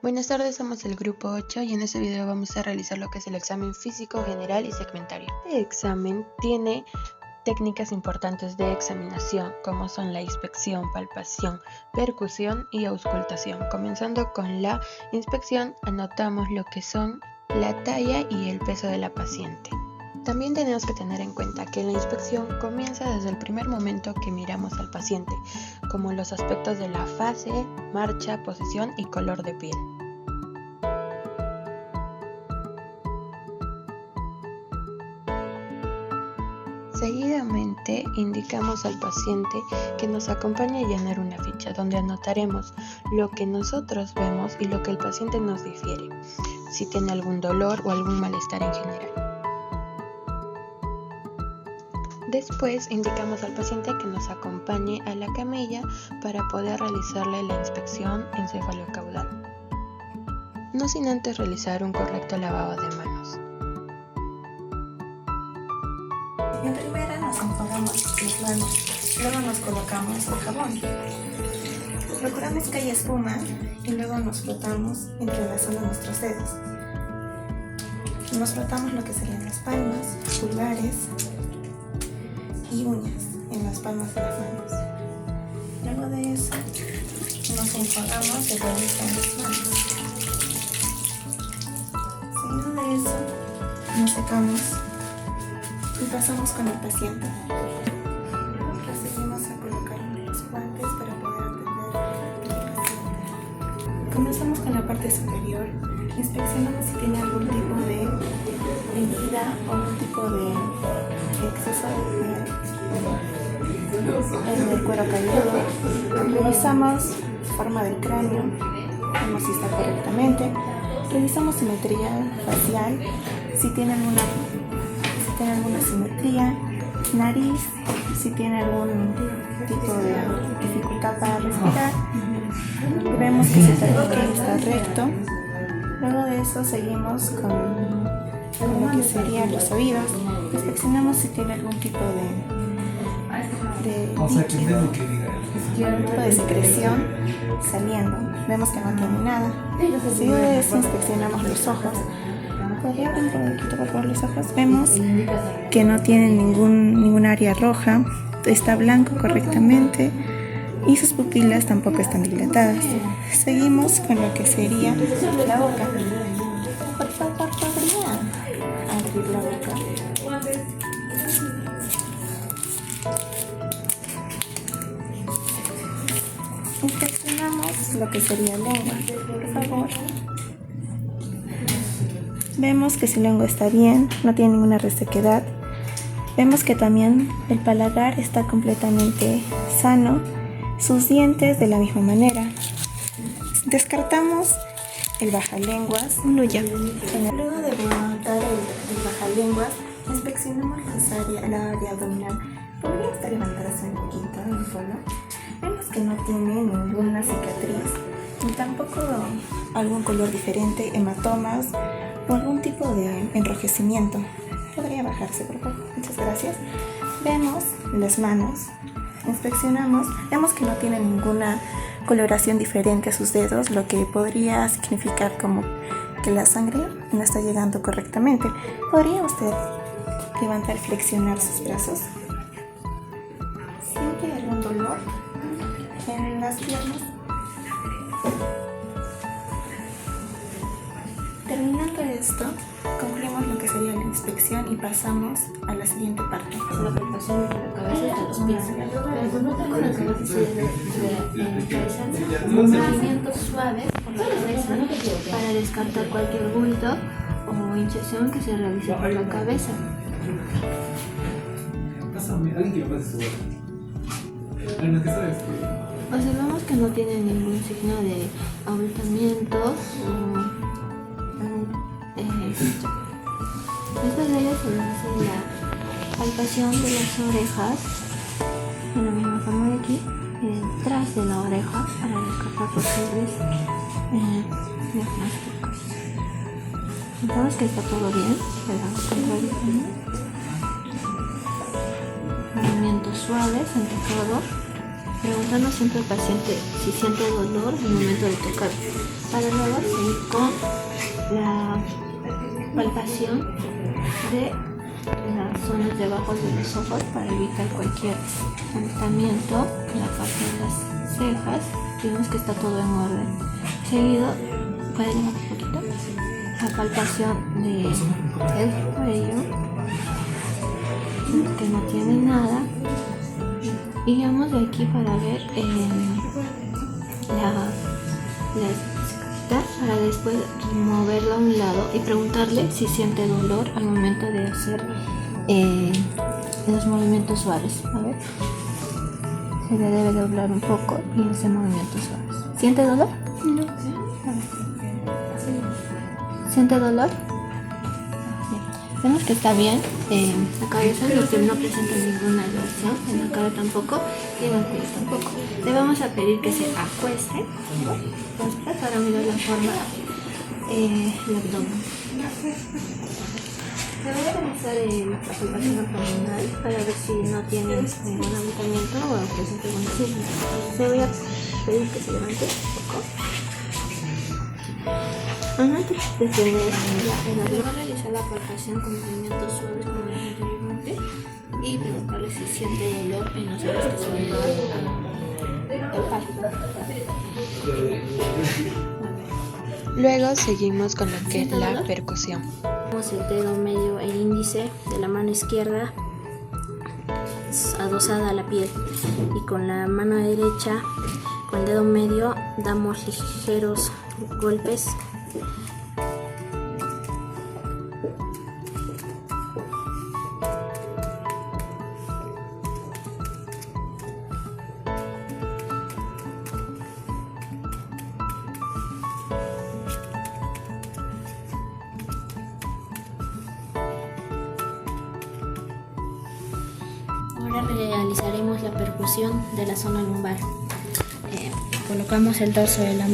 Buenas tardes, somos el grupo 8 y en este video vamos a realizar lo que es el examen físico general y segmentario. Este examen tiene técnicas importantes de examinación como son la inspección, palpación, percusión y auscultación. Comenzando con la inspección, anotamos lo que son la talla y el peso de la paciente. También tenemos que tener en cuenta que la inspección comienza desde el primer momento que miramos al paciente, como los aspectos de la fase, marcha, posición y color de piel. Seguidamente indicamos al paciente que nos acompañe a llenar una ficha donde anotaremos lo que nosotros vemos y lo que el paciente nos difiere, si tiene algún dolor o algún malestar en general. Después indicamos al paciente que nos acompañe a la camilla para poder realizarle la inspección encefalocaudal, no sin antes realizar un correcto lavado de manos. En primera nos enjuagamos las manos, luego nos colocamos el jabón. Procuramos que haya espuma y luego nos frotamos entrelazando nuestros dedos. Nos frotamos lo que serían las palmas, pulgares y uñas en las palmas de las manos. Luego de eso nos enjuagamos de vuelta en las manos. Seguido de eso nos secamos y pasamos con el paciente. Procedimos a colocar los guantes para poder atender al paciente. Comenzamos con la parte superior. Inspeccionamos si tiene algún tipo de herida o algún tipo de exceso en el cuero cabelludo. Revisamos forma del cráneo, vemos si está correctamente. Revisamos simetría facial, si tiene alguna simetría, nariz, si tiene algún tipo de dificultad para respirar. Vemos que está recto. Luego de eso seguimos con lo que serían los oídos. Inspeccionamos si tiene algún tipo de secreción saliendo. Vemos que no tiene nada. Seguido de eso inspeccionamos los ojos. ¿Podría abrir un poquito por favor los ojos? Vemos que no tiene ningún área roja, está blanco correctamente y sus pupilas tampoco están dilatadas. Seguimos con lo que sería la boca. Por favor, ¿podría abrir la boca? Inspeccionamos lo que sería la lengua. Por favor. Vemos que su lengua está bien, no tiene ninguna resequedad. Vemos que también el paladar está completamente sano, sus dientes de la misma manera. Descartamos el bajalenguas. Luego de levantar el bajalenguas, inspeccionamos la área abdominal. ¿Podría estar levantarse un poquito el polo? Vemos que no tiene ninguna cicatriz, ni tampoco algún color diferente, hematomas o algún tipo de enrojecimiento. Podría bajarse, por favor. Muchas gracias. Vemos las manos, inspeccionamos, vemos que no tiene ninguna coloración diferente a sus dedos, lo que podría significar como que la sangre no está llegando correctamente. ¿Podría usted levantar y flexionar sus brazos? ¿Siente algún dolor en las piernas? Terminando esto, concluimos lo que sería la inspección y pasamos a la siguiente parte. La palpación de la cabeza y de los pies. Con la cabeza se realizan movimientos suaves por la cabeza para descartar cualquier bulto o inyección que se realice por la cabeza. Observamos que no tiene ningún signo de abultamiento. Después de ello se hace la palpación de las orejas de la misma forma de aquí y detrás de la oreja para descartar posibles diagnósticos. Notamos que está todo bien, movimientos suaves ante todo. preguntando siempre al paciente si siente dolor en el momento de tocar, para luego seguir con la palpación de las zonas debajo de los ojos para evitar cualquier levantamiento en la parte de las cejas. Vemos que está todo en orden. Seguido, puede ir un poquito, la palpación del cuello, que no tiene nada, y vamos de aquí para ver la escalita, para después moverla a un lado y preguntarle si siente dolor al momento de hacer los movimientos suaves. A ver, se le debe doblar un poco y hacer movimientos suaves. ¿Siente dolor? No. A ver. ¿Siente dolor? Bien. Vemos que está bien. La cabeza no presenta ninguna elevación, en la cara tampoco y en el cuello tampoco. Le vamos a pedir que se acueste, ¿no? Para mirar la forma del abdomen. Le voy a realizar la palpación abdominal para ver si no tiene ningún agotamiento o presenta alguna signo. Le voy a pedir que se levante un poco. Desde el voy a realizar la palpación con movimientos suaves como dije anteriormente y preguntarle si siente dolor en los lados que se van a palpar. Luego seguimos con lo que es la percusión. Ponemos el dedo medio e índice de la mano izquierda adosada a la piel y con la mano derecha, con el dedo medio, damos ligeros golpes . Ahora realizaremos la percusión de la zona lumbar. Colocamos el dorso de la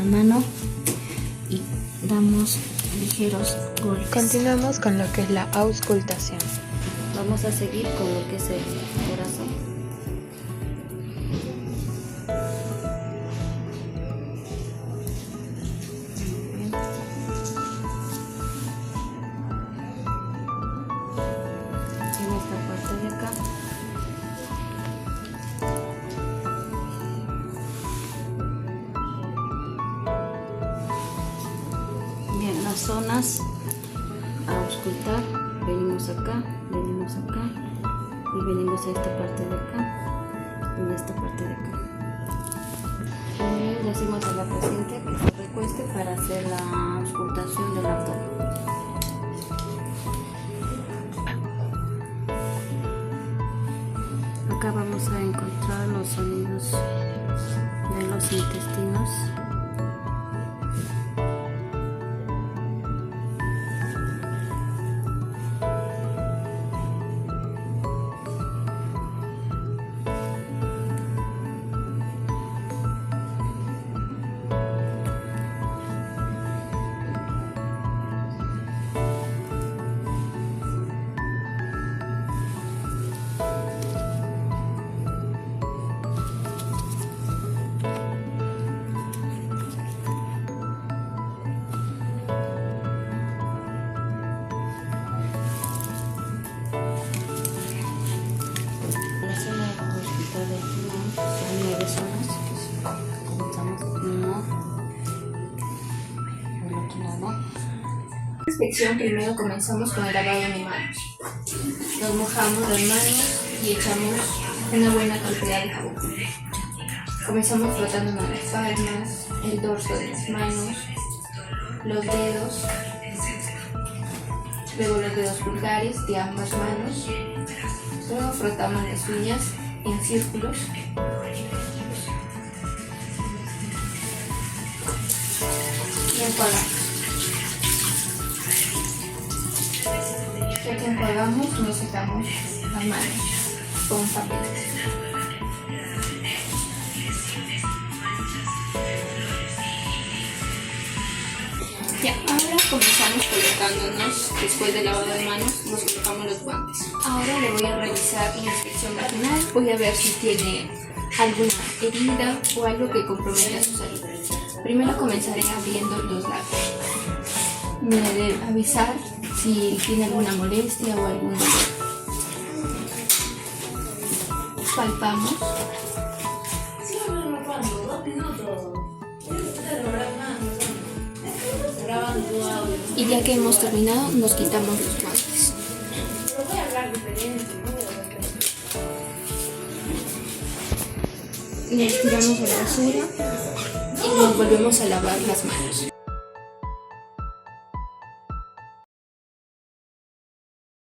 mano y damos ligeros golpes. Continuamos con lo que es la auscultación. Vamos a seguir con lo que es el corazón. En esta parte de acá. Bien, las zonas a auscultar, venimos acá y venimos a esta parte de acá y a esta parte de acá. Y le decimos a la paciente que se recueste para hacer la auscultación del abdomen. Acá vamos a encontrar los sonidos de los intestinos. Son 9 zonas. Comenzamos 1 por otro lado. La inspección primero comenzamos con el lavado de manos. Nos mojamos las manos y echamos una buena cantidad de jabón. Comenzamos frotando las palmas, el dorso de las manos, los dedos, luego los dedos pulgares de ambas manos. Luego frotamos las uñas en círculos. Y enjuagamos. Ya que enjuagamos, nos secamos las manos con papel. Ya, ahora comenzamos colocándonos, después del lavado de manos, nos colocamos los guantes. Ahora le voy a realizar la inspección vaginal, voy a ver si tiene alguna herida o algo que comprometa su salud. Primero comenzaré abriendo los labios. Me debe avisar si tiene alguna molestia o algún dolor. Palpamos. Y ya que hemos terminado, nos quitamos los guantes. Nos tiramos a la basura y nos volvemos a lavar las manos.